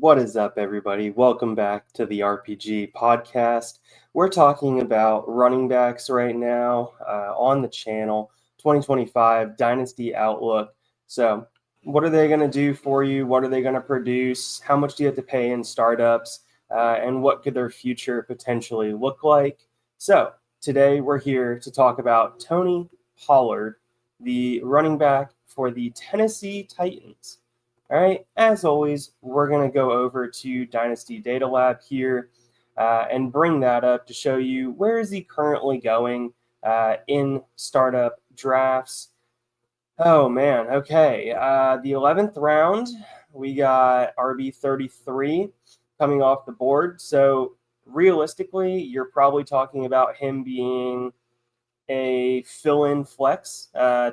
What is up, everybody? Welcome back to the RPG podcast. We're talking about running backs right now on the channel, 2025 Dynasty Outlook. So, what are they going to do for you? What are they going to produce? How much do you have to pay in startups? And what could their future potentially look like? So, today we're here to talk about Tony Pollard, the running back for the Tennessee Titans. All right, as always, we're going to go over to Dynasty Data Lab here and bring that up to show you where is he currently going in startup drafts. Oh, man, okay. The 11th round, we got RB33 coming off the board. So realistically, you're probably talking about him being a fill-in flex.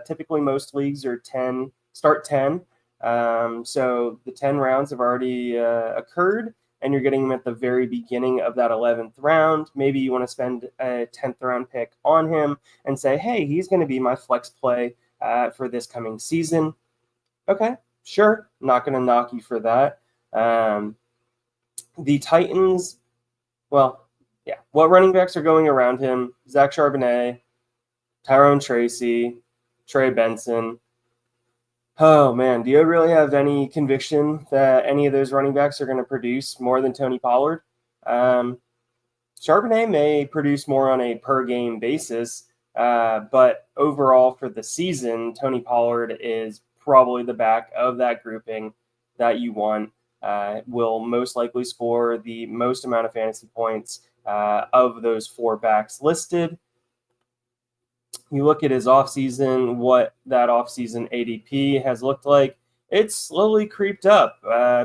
Typically, most leagues are start 10. So the 10 rounds have already occurred, and you're getting them at the very beginning of that 11th round. Maybe you want to spend a 10th round pick on him and say, hey, he's going to be my flex play for this coming season. Okay, sure. Not going to knock you for that. The Titans, well, yeah, what running backs are going around him? Zach Charbonnet, Tyrone Tracy, Trey Benson. Oh, man. Do you really have any conviction that any of those running backs are going to produce more than Tony Pollard? Charbonnet may produce more on a per-game basis, but overall for the season, Tony Pollard is probably the back of that grouping that you want. Will most likely score the most amount of fantasy points of those four backs listed. You look at his offseason, what that offseason ADP has looked like. It's slowly creeped up.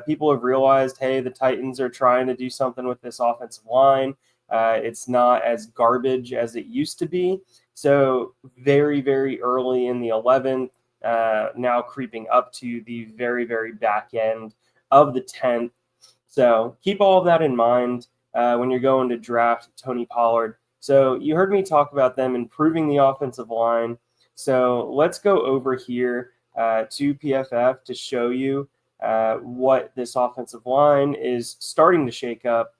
People have realized, hey, the Titans are trying to do something with this offensive line. It's not as garbage as it used to be. So very, very early in the 11th, now creeping up to the very, very back end of the 10th. So keep all of that in mind when you're going to draft Tony Pollard. So you heard me talk about them improving the offensive line. So let's go over here to PFF to show you what this offensive line is starting to shape up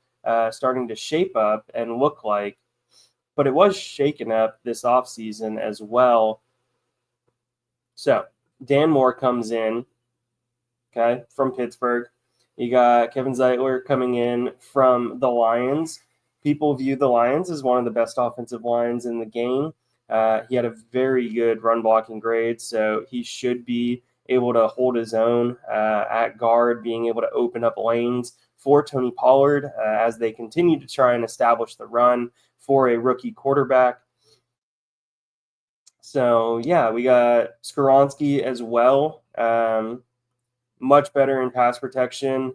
and look like. But it was shaken up this offseason as well. So Dan Moore comes in, okay, from Pittsburgh. You got Kevin Zeitler coming in from the Lions. People view the Lions as one of the best offensive lines in the game. He had a very good run blocking grade, so he should be able to hold his own at guard, being able to open up lanes for Tony Pollard as they continue to try and establish the run for a rookie quarterback. So, yeah, we got Skoronski as well. Much better in pass protection.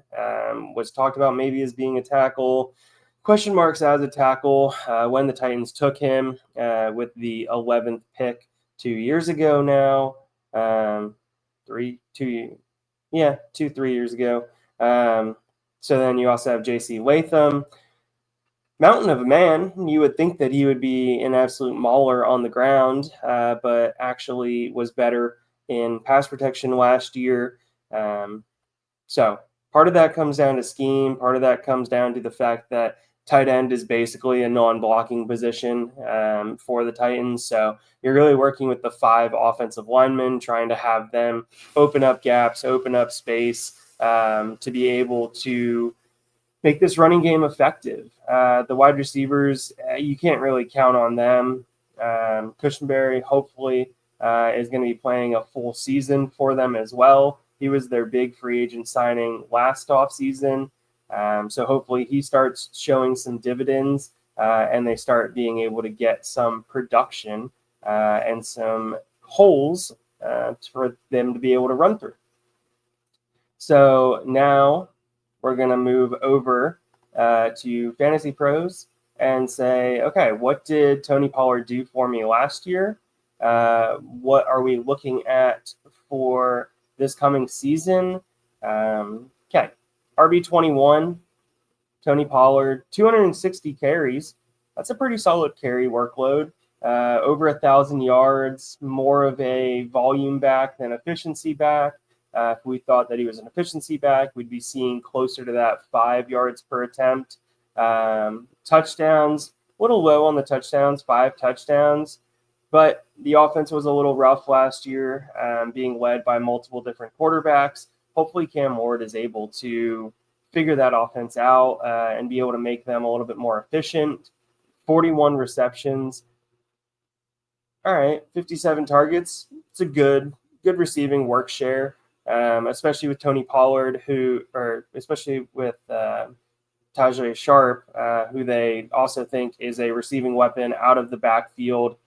Was talked about maybe as being a tackle. Question marks as a tackle when the Titans took him with the 11th pick 2 years ago now. 3 years ago. So then you also have J.C. Latham. Mountain of a man. You would think that he would be an absolute mauler on the ground, but actually was better in pass protection last year. So part of that comes down to scheme. Part of that comes down to the fact that tight end is basically a non-blocking position for the Titans. So you're really working with the 5 offensive linemen, trying to have them open up gaps, open up space to be able to make this running game effective. The wide receivers, you can't really count on them. Cushenberry, hopefully, is going to be playing a full season for them as well. He was their big free agent signing last offseason. So hopefully he starts showing some dividends and they start being able to get some production and some holes for them to be able to run through. So now we're going to move over to Fantasy Pros and say, okay, what did Tony Pollard do for me last year? What are we looking at for this coming season? Okay. RB21, Tony Pollard, 260 carries. That's a pretty solid carry workload. Over 1,000 yards, more of a volume back than efficiency back. If we thought that he was an efficiency back, we'd be seeing closer to that 5 yards per attempt. Touchdowns, a little low on the touchdowns, 5 touchdowns. But the offense was a little rough last year, being led by multiple different quarterbacks. Hopefully Cam Ward is able to figure that offense out and be able to make them a little bit more efficient. 41 receptions. All right, 57 targets. It's a good receiving work share, especially with Tony Pollard, especially with Tajay Sharp, who they also think is a receiving weapon out of the backfield.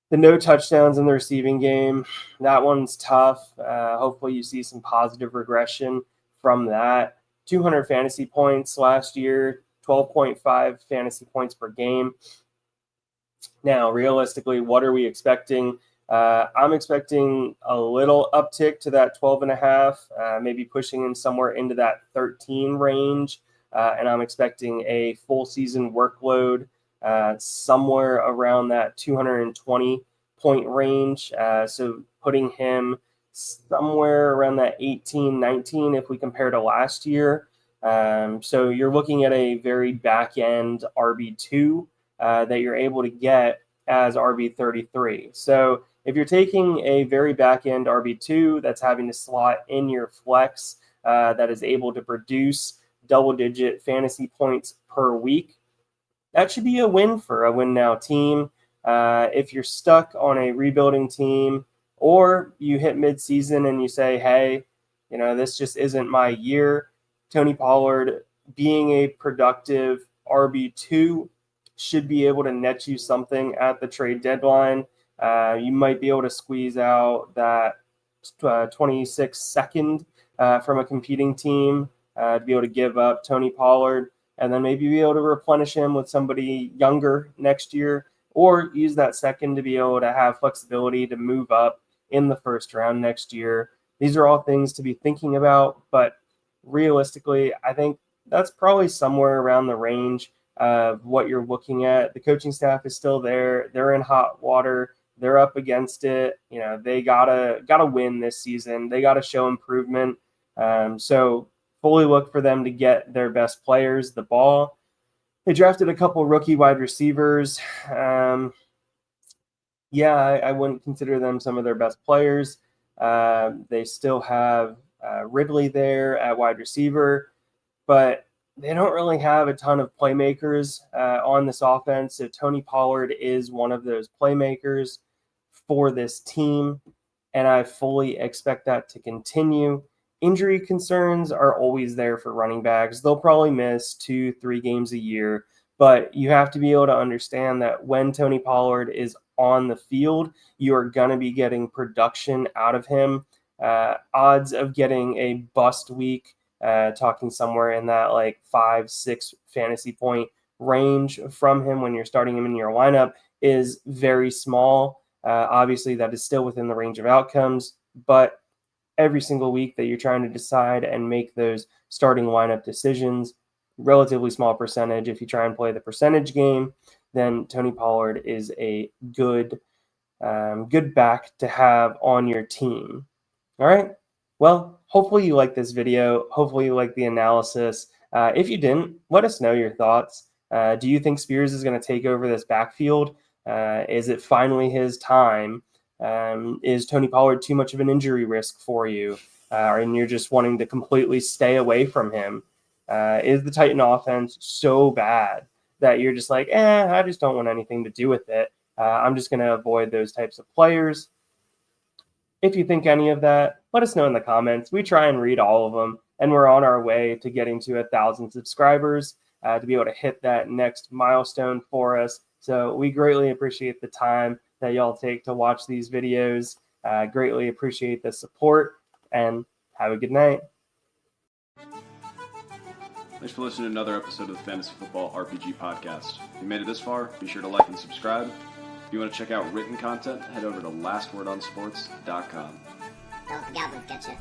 The no touchdowns in the receiving game, that one's tough. Hopefully you see some positive regression from that. 200 fantasy points last year, 12.5 fantasy points per game. Now, realistically, what are we expecting? I'm expecting a little uptick to that 12.5, maybe pushing in somewhere into that 13 range. And I'm expecting a full season workload somewhere around that 220 point range. So putting him somewhere around that 18, 19 if we compare to last year. So you're looking at a very back end RB2 that you're able to get as RB33. So if you're taking a very back end RB2 that's having to slot in your flex that is able to produce double-digit fantasy points per week, that should be a win for a win now team. If you're stuck on a rebuilding team or you hit midseason and you say, hey, this just isn't my year, Tony Pollard being a productive RB2 should be able to net you something at the trade deadline. You might be able to squeeze out that 26 second from a competing team to be able to give up Tony Pollard, and then maybe be able to replenish him with somebody younger next year, or use that second to be able to have flexibility to move up in the first round next year. These are all things to be thinking about, but realistically, I think that's probably somewhere around the range of what you're looking at. The coaching staff is still there. They're in hot water. They're up against it. They gotta win this season. They gotta show improvement. So fully look for them to get their best players the ball. They drafted a couple rookie wide receivers. I wouldn't consider them some of their best players. They still have Ridley there at wide receiver, but they don't really have a ton of playmakers on this offense. So Tony Pollard is one of those playmakers for this team, and I fully expect that to continue. Injury concerns are always there for running backs. They'll probably miss 2-3 games a year, but you have to be able to understand that when Tony Pollard is on the field, you are going to be getting production out of him. Odds of getting a bust week, talking somewhere in that 5-6 fantasy point range from him when you're starting him in your lineup is very small. Obviously, that is still within the range of outcomes, but every single week that you're trying to decide and make those starting lineup decisions, relatively small percentage. If you try and play the percentage game, then Tony Pollard is a good back to have on your team. All right. Well, hopefully you like this video. Hopefully you like the analysis. If you didn't, let us know your thoughts. Do you think Spears is going to take over this backfield? Is it finally his time? Is Tony Pollard too much of an injury risk for you? And you're just wanting to completely stay away from him? Is the Titan offense so bad that you're just like, I just don't want anything to do with it. I'm just going to avoid those types of players. If you think any of that, let us know in the comments. We try and read all of them, and we're on our way to getting to 1,000 subscribers to be able to hit that next milestone for us. So we greatly appreciate the time that y'all take to watch these videos. Greatly appreciate the support, and have a good night. Thanks for listening to another episode of the Fantasy Football RPG Podcast. If you made it this far, be sure to like and subscribe. If you want to check out written content, head over to lastwordonsports.com. Don't let the Goblins get you.